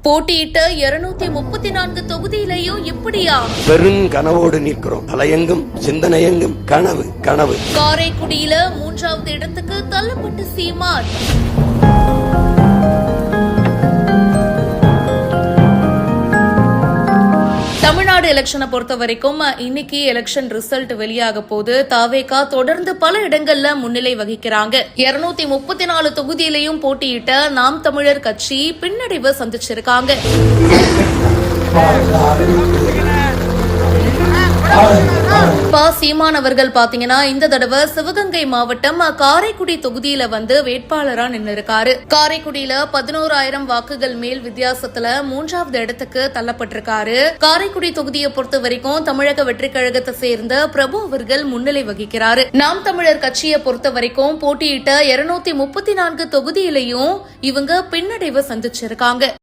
போட்டியிட்ட 234 தொகுதியிலையும் இப்படியா? பெரும் கனவோடு நிற்கிறோம். தலையெங்கும் சிந்தனையெங்கும் கனவு கனவு. காரைக்குடியில 3வது இடத்துக்கு தள்ளப்பட்ட சீமான். தமிழ்நாடு எலெக்ஷனை பொறுத்த வரைக்கும் இன்னைக்கு எலெக்ஷன் ரிசல்ட் வெளியாக போது தாவேகா தொடர்ந்து பல இடங்கள்ல முன்னிலை வகிக்கிறாங்க. 234 தொகுதியிலையும் போட்டியிட்ட நாம் தமிழர் கட்சி பின்னடைவு சந்திச்சிருக்காங்க. சீமான் அவர்கள் பாத்தீங்கன்னா இந்த தடவை சிவகங்கை மாவட்டம் காரைக்குடி தொகுதியில வேட்பாளரா நின்று இருக்காரு. காரைக்குடியில 11,000 வாக்குகள் மேல் வித்தியாசத்துல 3வது இடத்துக்கு தள்ளப்பட்டிருக்காரு. காரைக்குடி தொகுதியை பொறுத்த வரைக்கும் தமிழக வெற்றி கழகத்தை சேர்ந்த பிரபு அவர்கள் முன்னிலை வகிக்கிறாரு. நாம் தமிழர் கட்சியை பொறுத்த வரைக்கும் போட்டியிட்ட 234 தொகுதியிலையும் இவங்க பின்னடைவு சந்திச்சிருக்காங்க.